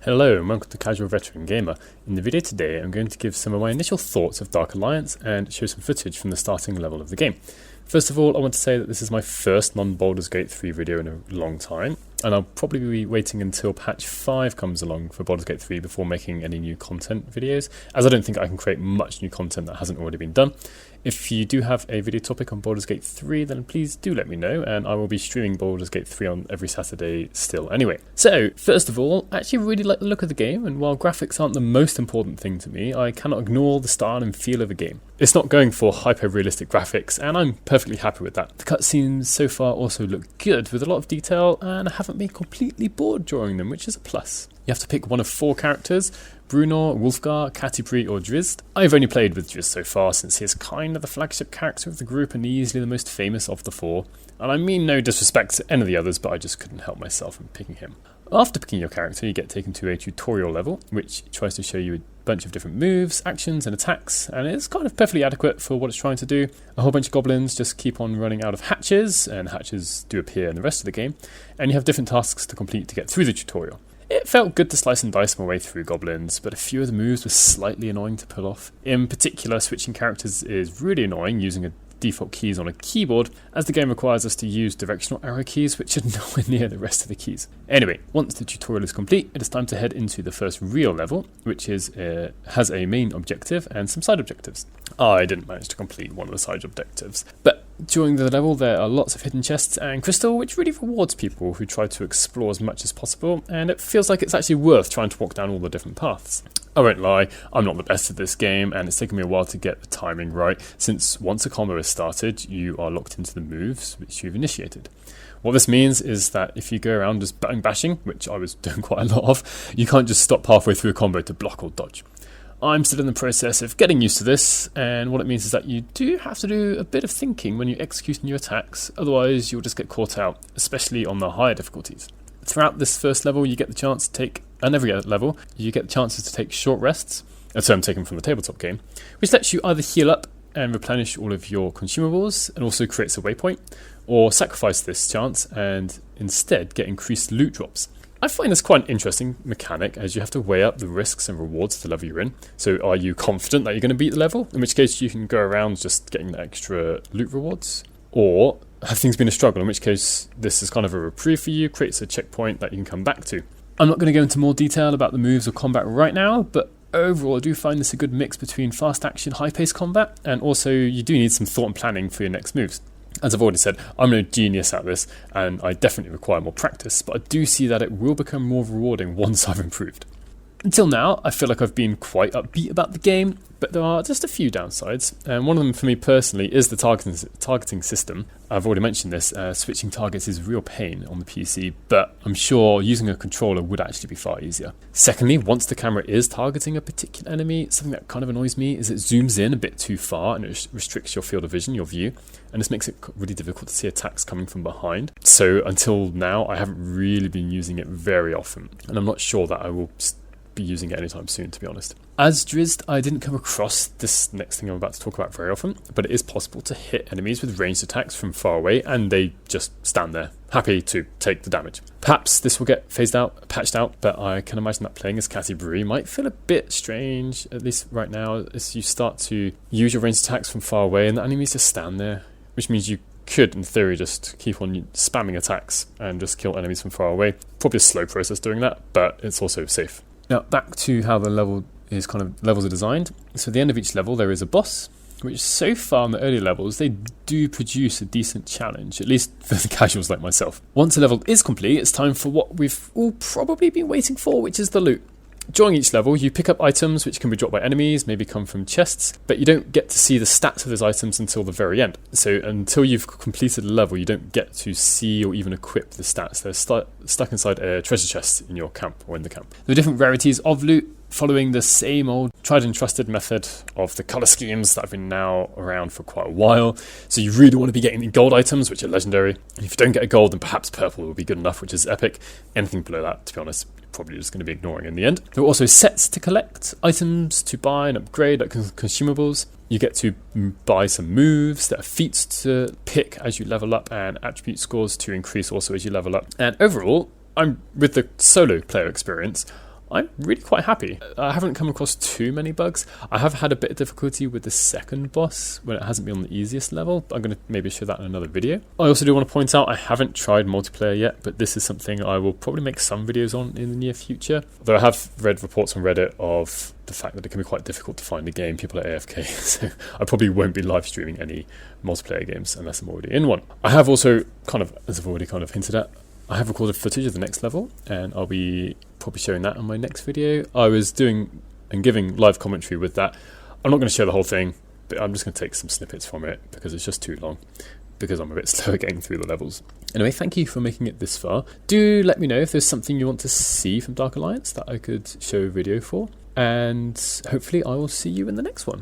Hello and welcome to Casual Veteran Gamer. In the video today I'm going to give some of my initial thoughts of Dark Alliance and show some footage from the starting level of the game. First of all, I want to say that this is my first non-Baldur's Gate 3 video in a long time, and I'll probably be waiting until patch 5 comes along for Baldur's Gate 3 before making any new content videos, as I don't think I can create much new content that hasn't already been done. If you do have a video topic on Baldur's Gate 3, then please do let me know, and I will be streaming Baldur's Gate 3 on every Saturday still anyway. So, first of all, I actually really like the look of the game, and while graphics aren't the most important thing to me, I cannot ignore the style and feel of the game. It's not going for hyper-realistic graphics, and I'm perfectly happy with that. The cutscenes so far also look good, with a lot of detail, and I haven't been completely bored drawing them, which is a plus. You have to pick one of 4 characters: Brunor, Wulfgar, Catibri or Drizzt. I've only played with Drizzt so far since he is kind of the flagship character of the group and easily the most famous of the 4. And I mean no disrespect to any of the others, but I just couldn't help myself in picking him. After picking your character, you get taken to a tutorial level, which tries to show you a bunch of different moves, actions and attacks, and it's kind of perfectly adequate for what it's trying to do. A whole bunch of goblins just keep on running out of hatches, and hatches do appear in the rest of the game, and you have different tasks to complete to get through the tutorial. It felt good to slice and dice my way through goblins, but a few of the moves were slightly annoying to pull off. In particular, switching characters is really annoying using a default keys on a keyboard, as the game requires us to use directional arrow keys, which are nowhere near the rest of the keys. Anyway, once the tutorial is complete, it is time to head into the first real level, which has a main objective and some side objectives. I didn't manage to complete one of the side objectives, but during the level there are lots of hidden chests and crystal, which really rewards people who try to explore as much as possible, and it feels like it's actually worth trying to walk down all the different paths. I won't lie, I'm not the best at this game, and it's taken me a while to get the timing right, since once a combo is started, you are locked into the moves which you've initiated. What this means is that if you go around just bashing, which I was doing quite a lot of, you can't just stop halfway through a combo to block or dodge. I'm still in the process of getting used to this, and what it means is that you do have to do a bit of thinking when you execute new attacks, otherwise you'll just get caught out, especially on the higher difficulties. Throughout this first level, you get the chance to take, and every level, you get the chances to take short rests, a term taken from the tabletop game, which lets you either heal up and replenish all of your consumables, and also creates a waypoint, or sacrifice this chance and instead get increased loot drops. I find this quite an interesting mechanic, as you have to weigh up the risks and rewards of the level you're in. So are you confident that you're going to beat the level, in which case you can go around just getting the extra loot rewards? Or have things been a struggle, in which case this is kind of a reprieve for you, creates a checkpoint that you can come back to. I'm not going to go into more detail about the moves or combat right now, but overall I do find this a good mix between fast action, high-paced combat, and also you do need some thought and planning for your next moves. As I've already said, I'm no genius at this, and I definitely require more practice, but I do see that it will become more rewarding once I've improved. Until now, I feel like I've been quite upbeat about the game, but there are just a few downsides, and one of them for me personally is the targeting system. I've already mentioned this, switching targets is a real pain on the PC, but I'm sure using a controller would actually be far easier. Secondly, once the camera is targeting a particular enemy, something that kind of annoys me is it zooms in a bit too far and it restricts your field of vision, your view, and this makes it really difficult to see attacks coming from behind. So until now, I haven't really been using it very often, and I'm not sure that I will be using it anytime soon, to be honest. As Drizzt, I didn't come across this next thing I'm about to talk about very often, but it is possible to hit enemies with ranged attacks from far away, and they just stand there, happy to take the damage. Perhaps this will get patched out, but I can imagine that playing as Catibri might feel a bit strange, at least right now, as you start to use your ranged attacks from far away, and the enemies just stand there, which means you could, in theory, just keep on spamming attacks and just kill enemies from far away. Probably a slow process doing that, but it's also safe. Now, back to how the levels are designed. So at the end of each level, there is a boss, which so far in the early levels, they do produce a decent challenge, at least for the casuals like myself. Once a level is complete, it's time for what we've all probably been waiting for, which is the loot. During each level, you pick up items which can be dropped by enemies, maybe come from chests, but you don't get to see the stats of those items until the very end. So until you've completed a level, you don't get to see or even equip the stats. They're stuck inside a treasure chest in your camp, or in the camp. There are different rarities of loot, following the same old tried and trusted method of the colour schemes that have been now around for quite a while. So you really want to be getting the gold items, which are legendary. And if you don't get a gold, then perhaps purple will be good enough, which is epic. Anything below that, to be honest, probably just going to be ignoring in the end. There are also sets to collect, items to buy and upgrade, like consumables. You get to buy some moves, there are feats to pick as you level up, and attribute scores to increase also as you level up. And overall, I'm with the solo player experience, I'm really quite happy. I haven't come across too many bugs. I have had a bit of difficulty with the second boss when it hasn't been on the easiest level. I'm going to maybe show that in another video. I also do want to point out I haven't tried multiplayer yet, but this is something I will probably make some videos on in the near future. Though I have read reports on Reddit of the fact that it can be quite difficult to find a game. People are AFK, so I probably won't be live streaming any multiplayer games unless I'm already in one. I have also as I've already hinted at, I have recorded footage of the next level, and I'll be probably showing that on my next video. I was doing and giving live commentary with that. I'm not going to show the whole thing, but I'm just going to take some snippets from it because it's just too long, because I'm a bit slow at getting through the levels. Anyway, thank you for making it this far. Do let me know if there's something you want to see from Dark Alliance that I could show a video for, and hopefully I will see you in the next one.